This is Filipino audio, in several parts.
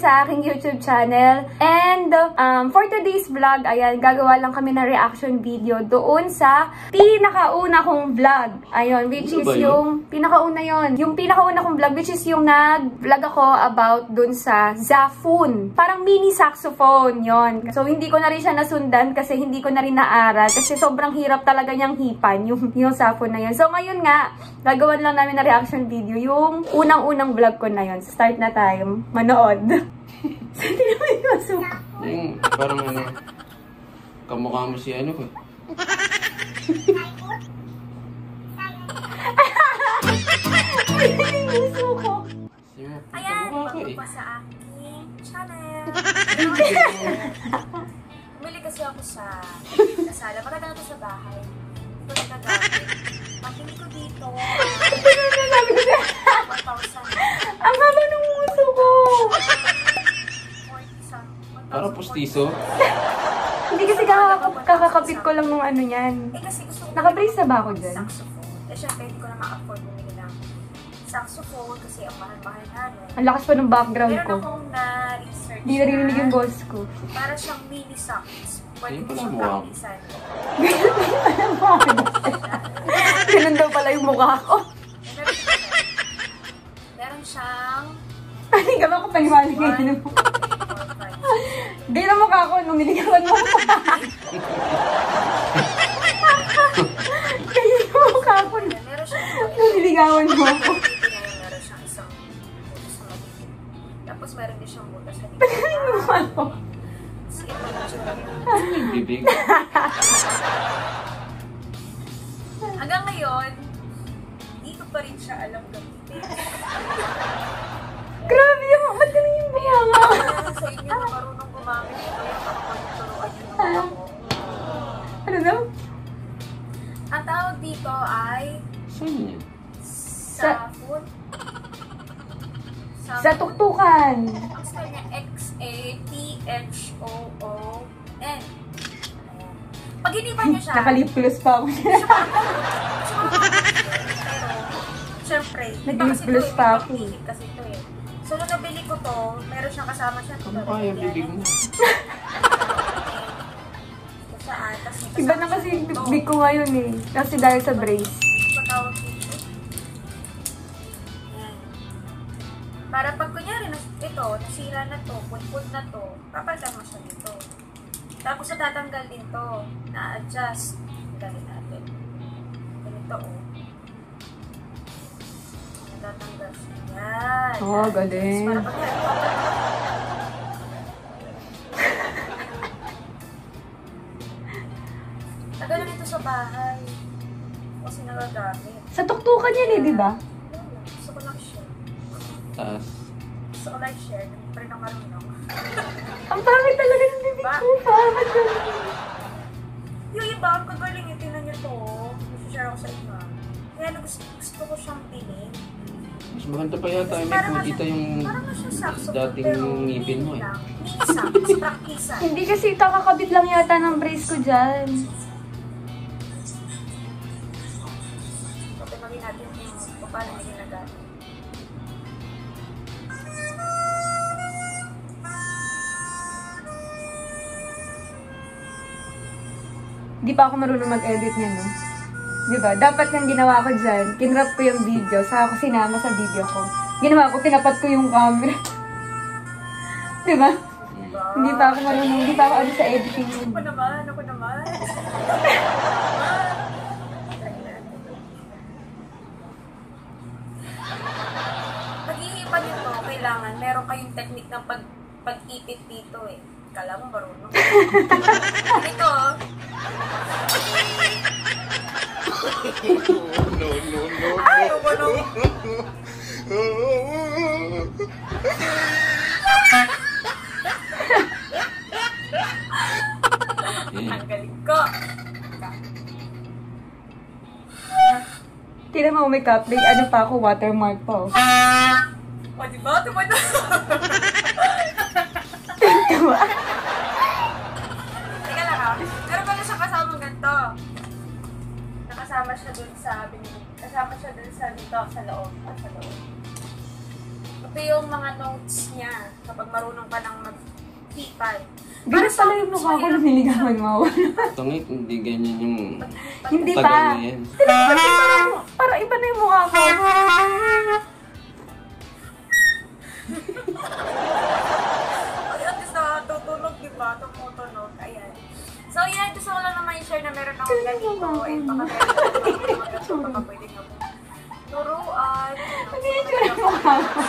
sa aking YouTube channel. And for today's vlog, ayan, gagawa lang kami ng reaction video doon sa pinakauna kong vlog. Ayun, which is yung pinakauna yon. Yung pinakauna kong vlog, which is yung nag-vlog ako about doon sa Zafun. Parang mini saxophone yon. So, hindi ko na rin siya nasundan kasi hindi ko na rin naaral. Kasi sobrang hirap talaga niyang hipan yung Zafun na yun. So, ngayon nga, gagawan lang namin na reaction video yung unang-unang vlog ko na yun. Start na tayo manood. Saan naman yung masuka? Yung parang ano, kamukha mo si ano ko. Ay, yung masuko. Ayan, bago pa sa aking channel. Bumili kasi ako sa Lazada. Maganda na ito sa bahay. Ito nagagamit. Pagpili ko dito. 1,000. Ang haba ng muso ko. Parang postiso. Hindi kasi kakakapit ko lang ng ano yan. Eh kasi gusto ko Naka-brace na ba ako dyan? saxophone. Eh syempre, hindi ko na ma-afford bumili ng saxophone kasi ang mahal-mahal na. Ang lakas pa ng background Meron ko. akong na-research Hindi narinig yung boss ko. para siyang mini sax. Pwede Ayun mo pala siyang mukha. practicean. Ganun daw pala yung mukha ko. Meron siyang Hindi ka ba ako paliwanag ngayon mo? Ganyan ang mukha ko nung niligawan mo. Ganyan yung mukha ko meron siyang nung niligawan mo ako. meron siyang isang butas sa maliit. Tapos meron din siyang butas sa Ganyan yung mukha ko. Yung bibig. Hanggang ngayon, dito pa rin siya alam gamitin. Grabe yung, ba't ganun yung mukha nga? Kaya sa inyo na marunong gumamit ito yung makapagturuan yung mga mo. Ano daw? Ang tawag dito ay Saan yun? Zafun. Sa tuktukan. Ang spell niya X-A-T-H-O-O-N. Ayan. Pag hinipan niyo siya, Nakalip gloss pa ako. pero, syempre, Nag-lip gloss pa ako. Kasi ito eh. So, nung nabili ko to, meron siyang kasama siya. Ano kaya yung bibig mo? Kung saan, tas may Iba na kasi yung bibig ko ngayon eh. Kasi dahil sa brace. patawag dito. Ayan. Para pag kunyari, ito, nasira na to, put na to, papalitan mo siya dito. Tapos natatanggal din to, na-adjust. Tanggalin natin. Ganito oh. Natatanggal siya. Yan. Oh, galing. Para pag tagal na ito sa bahay. Kasi nagagamit. Sa tuktukan yan eh, di ba? Gusto ko lang share. Taas. Gusto ko lang share. Hindi pa rin ako marunong. Ang pangit talaga ng bibig ko. Pangit talaga. Yung iba, ang kagaling yung tinan niyo to. Gusto share ako sa iba. Kaya gusto ko siyang bilhin. Mas maganda pa yata. May Parang putita yung parang na siya saxophone. dating ngipin mo eh. Mini sax, practicean. Hindi kasi kakakabit lang yata ng brace ko dyan. Papinagin natin kung paano niya ginagamit. Di pa ako marunong mag-edit niya, no? Di ba? Dapat yung ginawa ko dyan, kinrap ko yung video, saka ko sinama sa video ko. Ginawa ko, tinapat ko yung camera. Di ba? Hindi pa ako marunong, hindi pa ako ano sa editing. Ako naman. Pag-ihipan nito, kailangan meron kayong technique ng pag-ipit dito eh. Kala mo marunong. Ito oh. No. Ay, ano? Ang galing ko. Tira mo, may cupcake, ano pa ako, watermark pa, oh. O, diba? Tumata. Diba? Teka lang ha. Pero pala siya kasama ganito. Nakasama siya dun sa kasama siya dun sa dito sa loob. Sa loob. Ito yung mga notes niya kapag marunong ka ng mag-hipan. Ganun pala yung mukha ko na niligawan mo. Tungit, hindi ganyan yung... Hindi tagal pa. na yan. Parang iba na yung mukha ko. At least nakatutunog, diba? Tumutunog. Ayan. So, yan. Gusto ko lang naman i-share na meron akong ganito. And baka meron akong mga ganito. Baka pwede nga po turuan. Ano yung tsura yung mukha ko?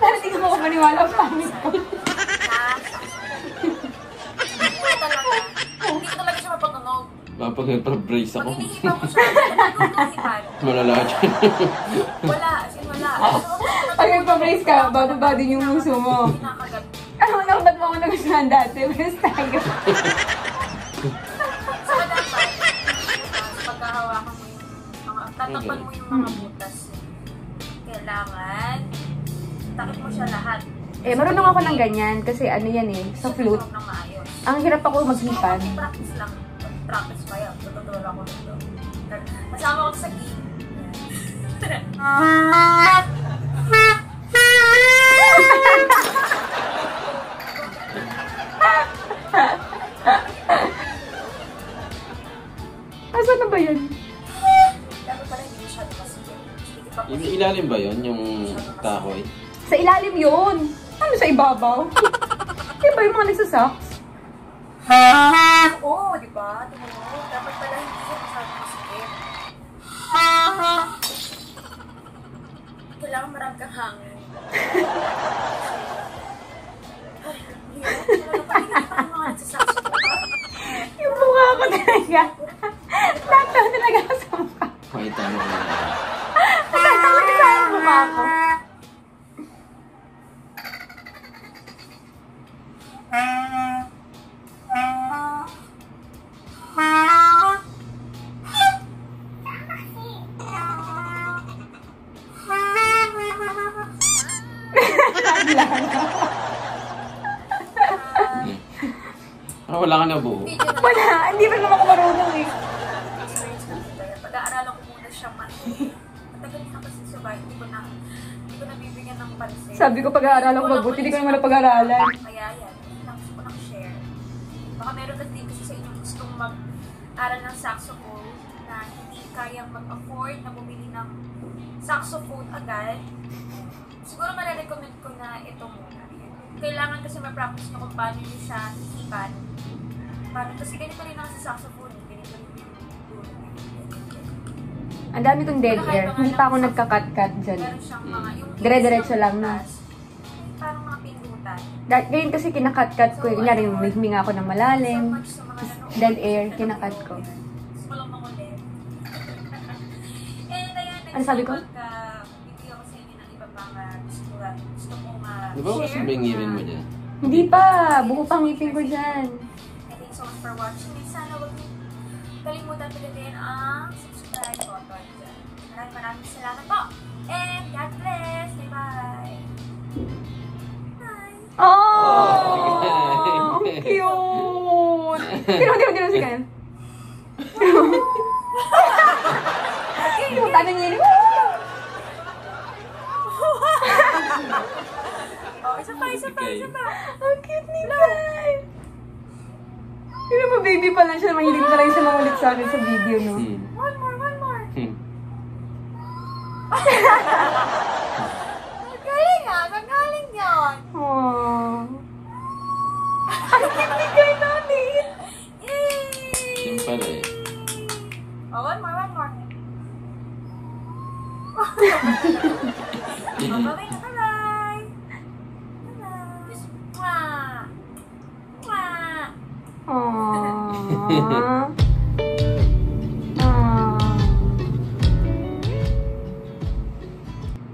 Parang di ko ako maniwala ang pangit ko. Hindi ko talaga siya mapatunog. Kapag nagpa-brace ako. Pag hinihipan ko siya, nagtutuhipan. Malala ka dyan. Wala, as in wala. Pag nagpa-brace ka, bababa din yung muso mo. Kinakagat. Ano na, ba't mo ako nagustuhan dati? Mas tayo. So, dapat, pagkahawakan mo yung mga, tatakpan mo yung mga butas. Kailangan, takip mo siya lahat. Eh, marunong ako ng ganyan kasi ano yan eh, sa flute. Ng maayos. Ang hirap ako maghipan. Practice lang. Practice pa yan. Tututuro ako nito. Masama ko sa game. Asa na ba yan? Dapat pala hindi siya masigil. Yung ilalim ba yun? Yung kahoy? Sa ilalim yun. Ano sa ibabaw? Di ba yung mga nagsasaks? Oo, di ba? Tumunog. Dapat pala hindi siya masyadong masigil. Kailangan marami kang hangin. Ay, hirap. Wala pa yung mga nagsasaksyon. Yung mukha ko talaga. Tataw talaga ako sa mukha. Pakita mo. Tataw talaga sa mukha ko. Wala ka na buo. Wala, hindi pa naman ako marunong eh. Experience ko dito. Pag-aaralan ko muna siya man. Matagal na kasi sa bahay. Hindi ko na bibigyan ng pansin. Sabi ko pag-aaralan ko mabuti, hindi ko naman napag-aaralan. Kaya yan. Gusto ko lang share. Baka meron kasi din kasi sa inyo gustong mag-aral ng saxophone na hindi kayang mag-afford na bumili ng saxophone agad. Siguro marirecommend ko na ito muna. Kailangan kasi ma-practice nyo kung paano nyo siya hihipan. Kasi ganito rin ang sa saxophone. Ganito rin yung Ang dami kong dead air. Hindi pa ako nagka-cut-cut dyan. meron siyang mga yung Dire-diretso lang na. parang mga pindutan. Ngayon kasi kinakat-cut ko. Kunyari, may huminga ako ng malalim. So much sa mga nanonood. Dead air, kinakat ko. Gusto ko lang makulit. And ayan, Ano sabi ko? bibigyan ko sa inyo ng iba pang gusto kong Di ba share. sabihin ngipin mo dyan? Hindi pa. Buko pang ngipin ko dyan. And thanks so much for watching. And sana huwag niyo kalimutan pilitin ang subscribe button dyan. Maraming salamat po. And God bless. Bye-bye. Bye. Oh! Cute! Tino, sige. Yung tanong niya. Oh, isa pa. Ang cute ni Kai! Pero mo baby pa lang siya. Mahilig pa lang siya mangulit sa akin sa video, no? One more. Ang galing yun. Aww. Ang cute ni Kai natin! Yay! Yan pala eh. Oh, one more. Bye-bye. Bye-bye. Mwah. Mwah. Aww.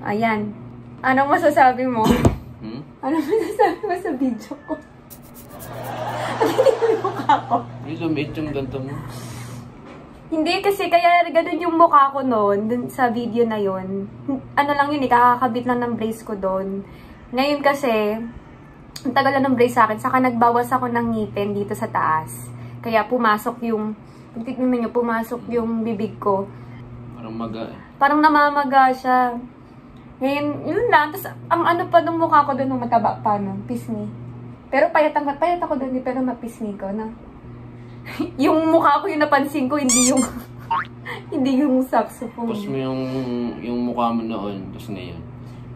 Ayan. Anong masasabi mo? Anong masasabi mo sa video ko? Hindi ko yung mukha ko. May lumit yung ganito mo. Hindi kasi kaya ganun yung mukha ko noon dun sa video na yon. Ano lang yun, kakakabit lang ng brace ko doon. Ngayon kasi, ang tagal na ng brace sa akin, saka nagbawas ako ng ngipin dito sa taas. Kaya pumasok yung, kung tignan nyo, pumasok yung bibig ko. Parang maga eh. Parang namamaga siya. Ngayon, yun lang. Tapos, ang ano pa nung mukha ko doon, nung mataba pa nun, pisngi. Pero payat ako doon, pero mapisngi ko na. Yung mukha ko yung napansin ko, hindi yung hindi yung saxophone. Post mo yung mukha mo noon, tapos ngayon.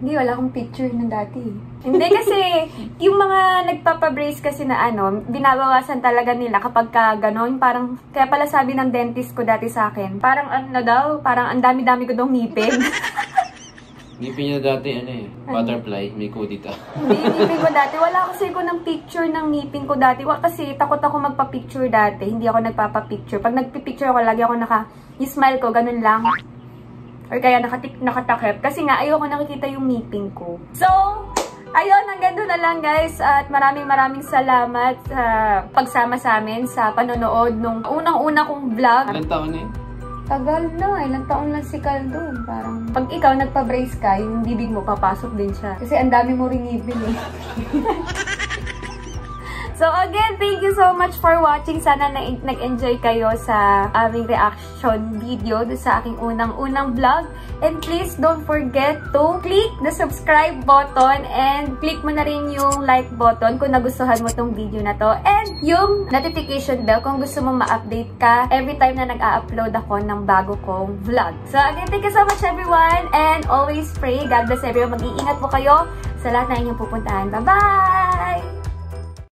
Hindi, wala akong picture nung dati. Hindi kasi, yung mga nagpapabrace kasi na ano, binabawasan talaga nila kapag ka gano'n. Parang, kaya pala sabi ng dentist ko dati sa akin, parang ano daw, parang ang dami-dami ko daw ngipin. Ngipin niya dati, butterfly, may kudita. Hindi, ngipin ko dati. Wala kasi ko ng picture ng ngipin ko dati. Kasi takot ako magpa-picture dati. Hindi ako nagpapa-picture. Pag nagpipicture ako, lagi ako yung smile ko, ganun lang. Or kaya nakatakip. Kasi nga, ayoko nakikita yung ngipin ko. So, ayun, hanggang doon na lang guys. At maraming salamat sa pagsama sa amin sa panonood nung unang-una kong vlog. Ilang taon na yun? Tagal na. Ilang taon lang si Cal doon. Parang, pag ikaw nagpa-brace ka, yung bibig mo, papasok din siya. Kasi ang dami mo ring ngipin eh. So again, thank you so much for watching. Sana nag-enjoy kayo sa aming reaction video sa aking unang-unang vlog. And please don't forget to click the subscribe button and click mo na rin yung like button kung nagustuhan mo tong video na to. And yung notification bell kung gusto mo ma-update ka every time na nag-a-upload ako ng bago kong vlog. So again, thank you so much everyone and always pray. God bless everyone. Mag-iingat po kayo sa lahat na inyong pupuntahan. Bye-bye!